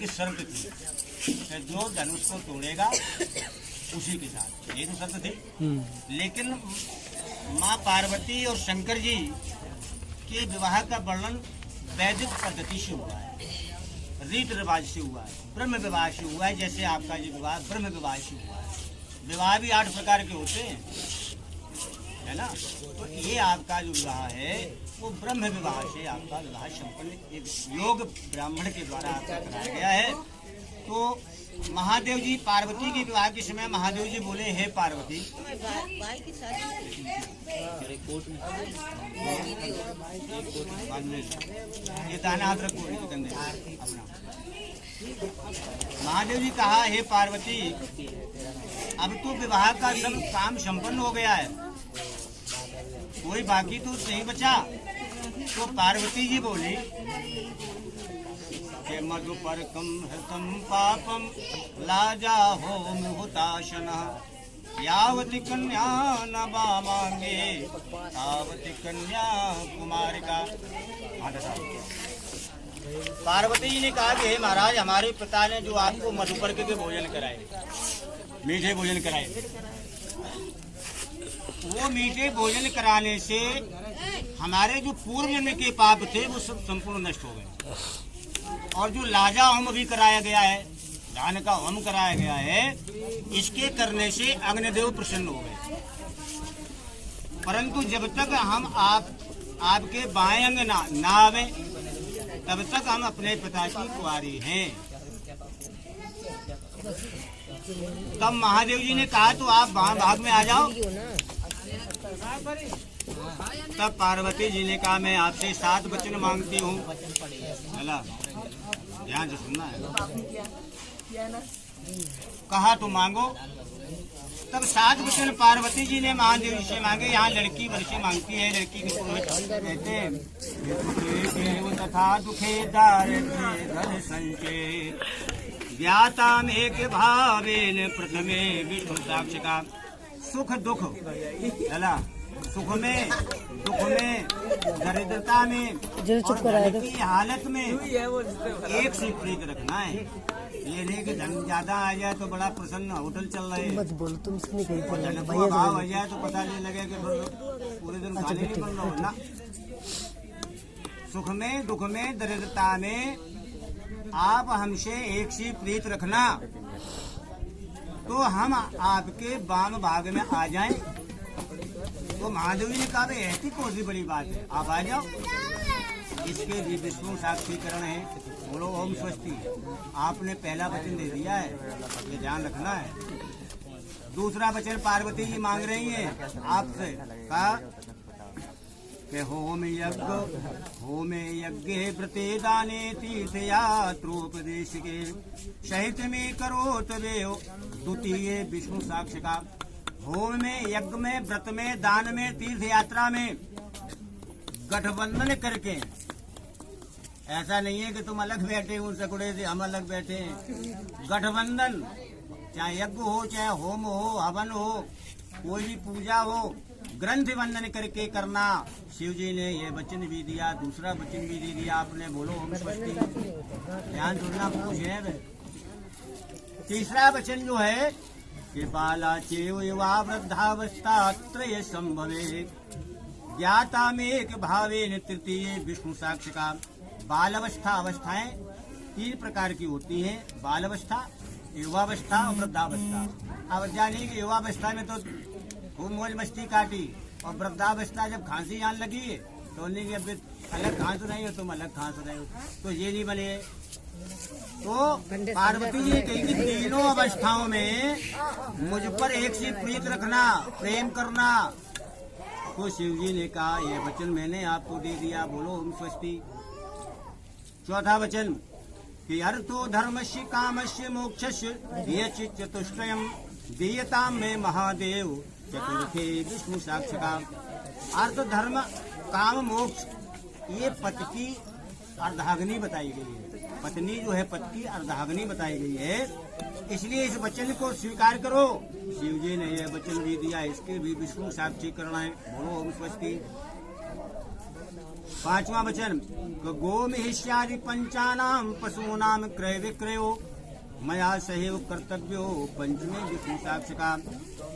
एक शर्त थी कि जो धनुष को तोड़ेगा उसी के साथ, ये तो शर्त थी। लेकिन माँ पार्वती और शंकर जी के विवाह का वर्णन वैदिक पद्धति से हुआ है, रीत रिवाज से हुआ है, ब्रह्म विवाह से हुआ है। जैसे आपका जो विवाह ब्रह्म विवाह से हुआ है। विवाह भी 8 प्रकार के होते हैं, है ना। तो ये आपका जो विवाह है वो ब्रह्म विवाह से आपका विवाह संपन्न एक योग ब्राह्मण के द्वारा आपका कराया गया है। तो महादेव जी पार्वती के विवाह के समय महादेव जी बोले, हे पार्वती, ये दाना हाथ रखो अपना। महादेव जी कहा, हे पार्वती, अब तो विवाह का सब काम संपन्न हो गया है, कोई बाकी तो नहीं बचा। तो पार्वती जी बोली के मधुपर्कम हृतम पापम लाजा हो मुहुताशन यावती कन्या न मांगे तावती कन्या कुमारिका। पार्वती जी ने कहा कि हे महाराज, हमारे पिता ने जो आपको मधुपर्क के भोजन कराए, मीठे भोजन कराए, वो मीठे भोजन कराने से हमारे जो पूर्व जन्म के पाप थे वो सब संपूर्ण नष्ट हो गए। और जो लाजा होम भी कराया गया है, दान का होम कराया गया है, इसके करने से अग्निदेव प्रसन्न हो गए। परंतु जब तक हम आपके बाएं अंग ना आवे तब तक हम अपने पिता की कुंवारी हैं। तब महादेव जी ने कहा, तो आप भाग में आ जाओ। तब पार्वती जी ने कहा, मैं आपसे 7 वचन मांगती हूँ। ध्यान से सुनना है। कहा तो मांगो। तब 7 वचन पार्वती जी ने महादेव जी से मांगे। यहाँ लड़की वर्षी मांगती है, लड़की के पुरोहित कहते हैं, तथा दुखे दारिद्र्य संचय ज्ञाता में के भावेन प्रथमे विष्णु साक्षिका। सुख दुख चला, सुख में दुख में दरिद्रता में और की हालत में एक से प्रीत रखना है। ये नहीं कि धन ज्यादा आ जाए तो बड़ा प्रसन्न होटल चल रहे हैं, धन का अभाव आ जाए तो पता नहीं लगे कि पूरे दिन खाने नहीं बन रहा हो ना। सुख में दुख में दरिद्रता में आप हमसे एक सी प्रीत रखना, तो हम आपके वाम भाग में आ जाएं। तो महादेव जी ने कहा, भाई ऐसी कौन सी बड़ी बात है, आप आ जाओ। इसके भी विष्णु साक्षीकरण है। बोलो ओम स्वस्ति। आपने पहला वचन दे दिया है, ये ध्यान रखना है। दूसरा वचन पार्वती जी मांग रही हैं आपसे, कहा कि होम यज्ञ व्रते दाने तीर्थ यात्रोपदेश के सहित में करो तवे द्वितीय विष्णु साक्षिका। होम में, यज्ञ में, व्रत में, दान में, तीर्थ यात्रा में गठबंधन करके, ऐसा नहीं है कि तुम अलग बैठे हो सकुड़े से हम अलग बैठे हैं। गठबंधन, चाहे यज्ञ हो, चाहे होम हो, हवन हो, कोई भी पूजा हो, ग्रंथ बंधन करके करना। शिव जी ने ये वचन भी दिया, दूसरा वचन भी दे दिया आपने। बोलो ओम स्वस्ति। ध्यान सुनना कुछ है। तीसरा वचन जो है कि बाला चेव युवा वृद्धावस्था त्रय संभवे ज्ञाता में एक भावे तृतीय विष्णु साक्षिका। बाल अवस्था, अवस्थाएं 3 प्रकार की होती हैं, बाल अवस्था, युवावस्था और वृद्धावस्था। अब जानिए कि युवावस्था में तो खूब मौज मस्ती काटी, और वृद्धावस्था जब खांसी आने लगी तो नहीं कि अब अलग खांस रही हो, तुम अलग खांस रहे हो, तो ये नहीं बने। तो पार्वती जी कही कि तीनों अवस्थाओं में मुझ पर एक सी प्रीत रखना, प्रेम करना। तो शिव जी ने कहा, ये वचन मैंने आपको दे दिया। बोलो ओम स्वस्ति। चौथा वचन कि अर्थो धर्मस्य कामस्य मोक्षस्य चतुष्टयम् दीयताम में महादेव चतुर्थे विष्णु साक्षिका। अर्थ धर्म काम मोक्ष, ये पति की अर्धाग्नि बताई गई है। पत्नी जो है पति की अर्धाग्नि बताई गई है, इसलिए इस वचन को स्वीकार करो। शिव जी ने यह वचन भी दिया, इसके भी विष्णु साक्षीकरण है। बोलो ओम स्वस्ति। पांचवा वचन, गोमहिष्यादि पंचानाम पशूनाम क्रय विक्रयो मया सहैव कर्तव्यो पंचमे विष्णु साक्षका।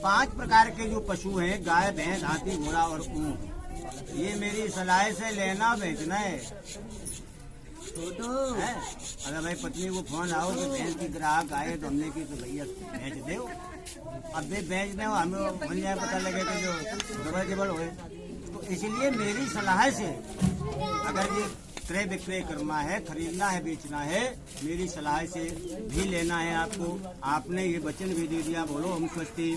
5 प्रकार के जो पशु हैं, गाय, भैंस, हाथी, घोड़ा और ऊंट, ये मेरी सलाह से लेना बेचना है। अगर भाई पत्नी को फोन आओ कि भैंस की ग्राहक आए तो हमने की तो भैया बेच दे। अब वे बेच दे हमें मिल जाए, पता लगे कि जो डबल डबल हो। तो इसलिए मेरी सलाह से अगर ये क्रय विक्रय करना है, खरीदना है, बेचना है, मेरी सलाह से भी लेना है आपको। आपने ये वचन भी दे दिया, बोलो हम स्वस्ति।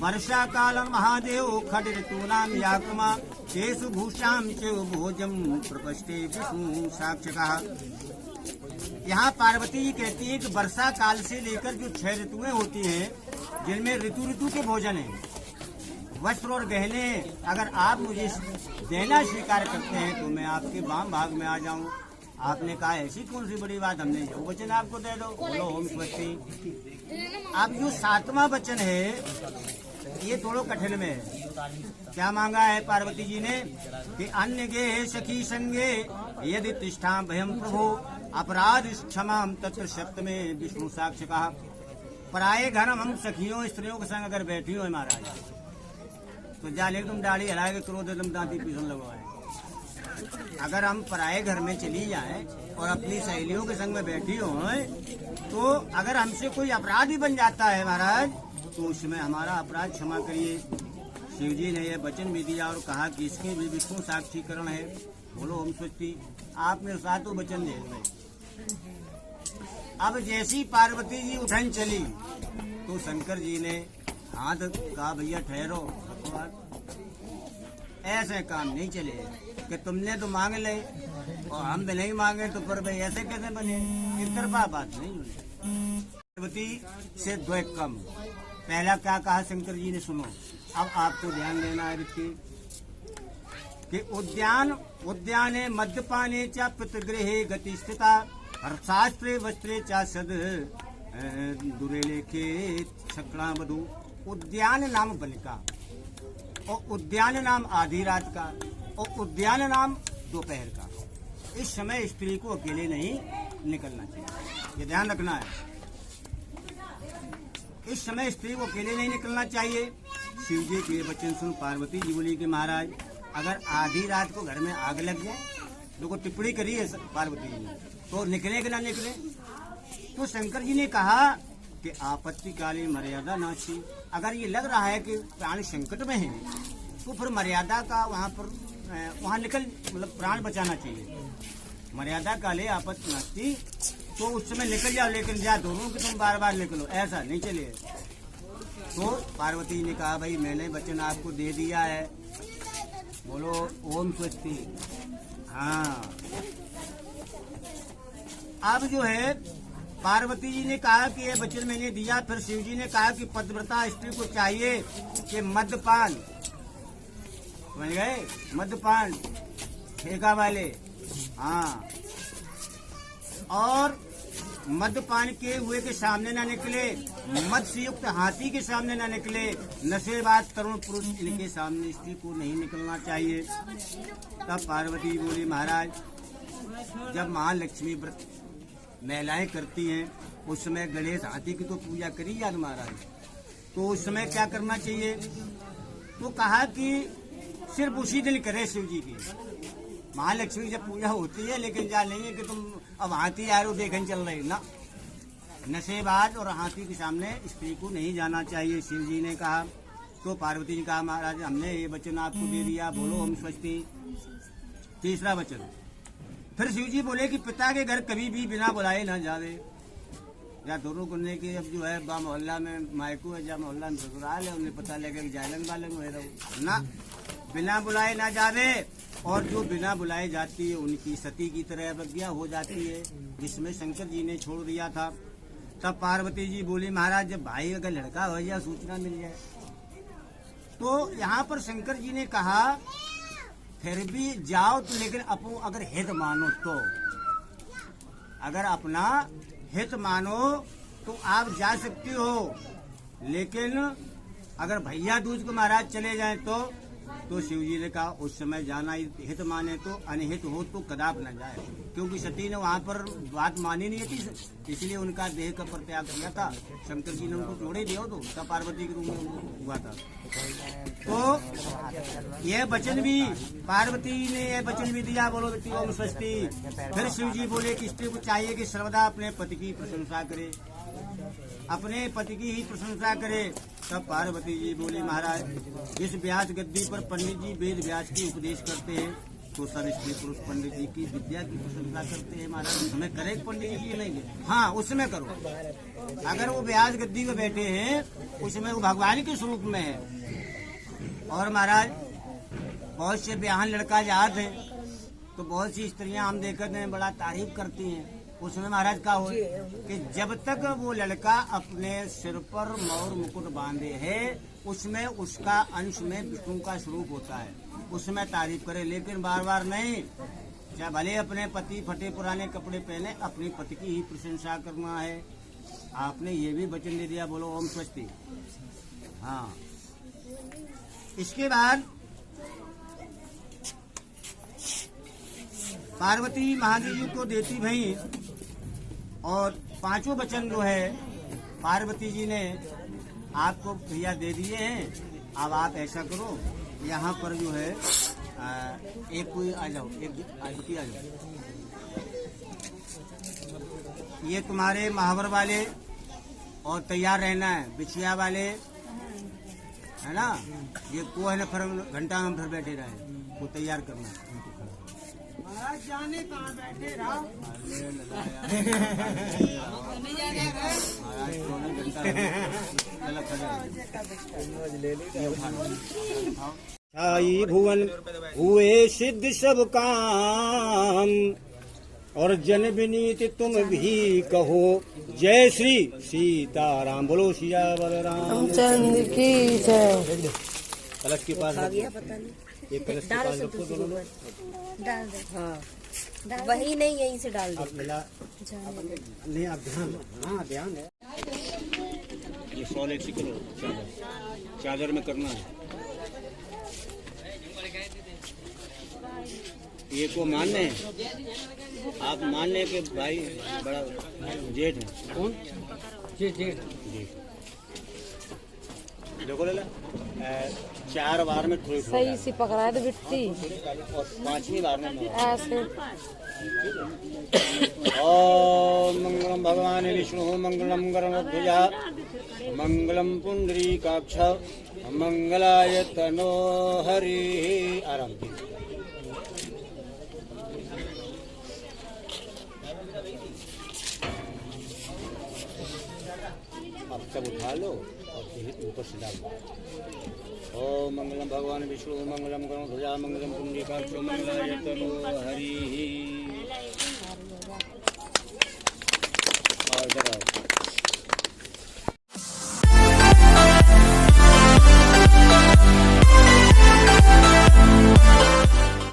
वर्षा कालम महादेव खड ऋतूनाम याक्रमा शेषु भूषाम च भोजम प्रपष्टे विष्णु साक्षका। यहाँ पार्वती जी कहती है कि वर्षा काल से लेकर जो 6 ऋतुएं होती हैं, जिनमें ऋतु ऋतु के भोजन है, वस्त्र और गहने अगर आप मुझे देना स्वीकार करते हैं तो मैं आपके वाम भाग में आ जाऊं। आपने कहा ऐसी कौन सी बड़ी बात, हमने जो वचन आपको दे दो, बोलो ओम स्वस्ति। अब जो 7वां वचन है ये थोड़ा कठिन में है। क्या मांगा है पार्वती जी ने कि अन्य गे सखी संगे यदि तिष्ठा भयम प्रभु अपराध क्षमा तत्र सप्तमे विष्णु साक्षका। पराये घर हम सखियों स्त्रियों के संग अगर बैठी हो महाराज तो जाले तुम दाढ़ी हलाए के क्रोध तुम दांती पीसन लगवाए। अगर हम पराये घर में चली जाएं और अपनी सहेलियों के संग में बैठी हो तो अगर हमसे कोई अपराध ही बन जाता है महाराज तो उसमें हमारा अपराध क्षमा करिए। शिव जी ने यह वचन भी दिया और कहा कि इसके भी विष्णु साक्षीकरण है, बोलो ओम स्वस्ति। आपने 7 वचन दे दिए। अब जैसी पार्वती जी उठन चली तो शंकर जी ने हाथ कहा भैया ठहरो, ऐसे काम नहीं चले कि तुमने तो मांग ले और हम भी नहीं मांगे तो पर भाई ऐसे कैसे बने, एक तरफा बात नहीं हुई। पार्वती से 2 कम। पहला क्या कहा शंकर जी ने, सुनो अब आपको ध्यान देना है कि उद्याने मद्यपाने च पितृगृहे गति स्थिता शास्त्रे वस्त्रे च सद दुरेलेखे छकड़ा बधु। उद्यान नाम बलिका और उद्यान नाम आधी रात का और उद्यान नाम दोपहर का। इस समय स्त्री को अकेले नहीं निकलना चाहिए, ये ध्यान रखना है। इस समय स्त्री को अकेले नहीं निकलना चाहिए। शिव जी के वचन सुन पार्वती जी बोली कि महाराज अगर आधी रात को घर में आग लग जाए, देखो टिप्पणी करी है पार्वती जी ने, तो निकले कि ना निकले। तो शंकर जी ने कहा कि आपत्तिकालीन मर्यादा नाची। अगर ये लग रहा है कि प्राण संकट में है तो फिर मर्यादा का वहाँ निकल मतलब प्राण बचाना चाहिए। मर्यादा काले आपत्ति नाची तो उस समय निकल जाओ, लेकिन जा दोनों कि तुम बार बार निकलो, ऐसा नहीं चले। तो पार्वती ने कहा भाई मैंने वचन आपको दे दिया है, बोलो ओम स्वस्ति। हाँ अब जो है पार्वती जी ने कहा कि ये वचन मैंने दिया। फिर शिव जी ने कहा कि पतिव्रता स्त्री को चाहिए कि मद्यपान, समझ गए, मद्यपान ठेका वाले, हाँ, और मद्यपान के हुए के सामने ना निकले, मद से युक्त हाथी के सामने ना निकले, नशेबाज तरुण पुरुष इनके सामने स्त्री को नहीं निकलना चाहिए। तब पार्वती बोली महाराज जब महालक्ष्मी व्रत महिलाएं करती हैं उस समय गणेश हाथी की तो पूजा करी याद महाराज, तो उस समय क्या करना चाहिए? तो कहा कि सिर्फ उसी दिन करे शिव जी की। महालक्ष्मी की जब पूजा होती है, लेकिन जा नहीं है कि तुम अब हाथी आरो देखने चल रहे ना, नशेबाज और हाथी के सामने स्त्री को नहीं जाना चाहिए, शिव जी ने कहा। तो पार्वती जी कहा महाराज हमने ये वचन आपको दे दिया, बोलो ओम स्वस्ति। तीसरा वचन फिर शिव जी बोले कि पिता के घर कभी भी बिना बुलाए ना जावे। या दोनों गुन्ने की अब जो है बा मोहल्ला में मायकू है, जहाँ मोहल्ला में ससुराल है, उन्हें पता लगे कि जालंग बालंग हुए रहो ना, बिना बुलाए ना जावे। और जो बिना बुलाए जाती है उनकी सती की तरह अवज्ञा हो जाती है, जिसमें शंकर जी ने छोड़ दिया था। तब पार्वती जी बोली महाराज जब भाई अगर लड़का हो जाए सूचना मिल जाए। तो यहाँ पर शंकर जी ने कहा फिर भी जाओ तो, लेकिन अपो अगर हित मानो तो, अगर अपना हित मानो तो आप जा सकती हो, लेकिन अगर भैया दूज को महाराज चले जाएं तो तो शिव जी ने कहा उस समय जाना हित माने तो अनहित हो तो कदाप न जाए, क्योंकि सती ने वहाँ पर बात मानी नहीं थी, इसलिए उनका देह का परित्याग किया था। शंकर जी ने उनको छोड़े दिया तो तब पार्वती के रूप में हुआ था। तो यह वचन भी पार्वती ने यह वचन भी दिया, बोलो बेटी ओम स्वस्ति। फिर शिव जी बोले कि स्त्री को चाहिए कि सर्वदा अपने पति की प्रशंसा करे, अपने पति की ही प्रशंसा करे। तब पार्वती जी बोली महाराज इस व्यास गद्दी पर पंडित जी वेद व्यास की उपदेश करते हैं तो सब स्त्री पुरुष पंडित जी की विद्या की प्रशंसा करते हैं। महाराज हमें करे पंडित जी की नहीं, हाँ उसमें करो। अगर वो व्यास गद्दी में बैठे हैं उसमें वो भगवान के स्वरूप में है। और महाराज बहुत से ब्याहन लड़का जात है तो बहुत सी स्त्रियां हम देखते हैं बड़ा तारीफ करती हैं। उसमें महाराज का हो कि जब तक वो लड़का अपने सिर पर मोर मुकुट बांधे है उसमें उसका अंश में विष्णु का स्वरूप होता है, उसमें तारीफ करे, लेकिन बार बार नहीं। चाहे भले अपने पति फटे पुराने कपड़े पहने, अपनी पति की ही प्रशंसा करना है। आपने ये भी वचन दे दिया, बोलो ओम स्वस्ति। हाँ, इसके बाद पार्वती महादेव जी को देती भई और पांचों वचन जो है पार्वती जी ने आपको भैया दे दिए हैं। अब आप ऐसा करो, यहाँ पर जो है एक कोई आ जाओ, एक आदमी आ जाओ। ये तुम्हारे महावर वाले और तैयार रहना है, बिछिया वाले है ना, ये को है ना, फिर घंटा में फिर बैठे रहे, वो तैयार करना है। जाने कहाँ बैठे रहो छाई भुवन हुए सिद्ध सब काम और जन विनीत तुम भी कहो जय श्री सीताराम। बोलो सियावर रामचंद्र की जय। कलश के पास एक कलश के पास रखो दोनों लोग, डाल दे। हाँ वही नहीं, यहीं से डाल दे। नहीं आप ध्यान, हाँ ध्यान है। ये 100 लेक्सी करो, चादर में करना है। ये को मानने आप मानने के भाई बड़ा जेठ है। कौन जेठ? देखो लेला 4 बार में थोड़ी सही से पकड़ा दे बिट्टी और 5वीं बार में ऐसे। ओम मंगलम भगवान विष्णु मंगलम गरुड़ध्वजा मंगलम पुंडरीकाक्ष मंगलाय तनो हरि। आराम की आप सब उठा लो और ऊपर से डालो। ओम मंगलम भगवान विष्णु मंगलम गरुड़ध्वजा मंगलम पुंडरीकाक्ष मंगलाय तनो हरि। और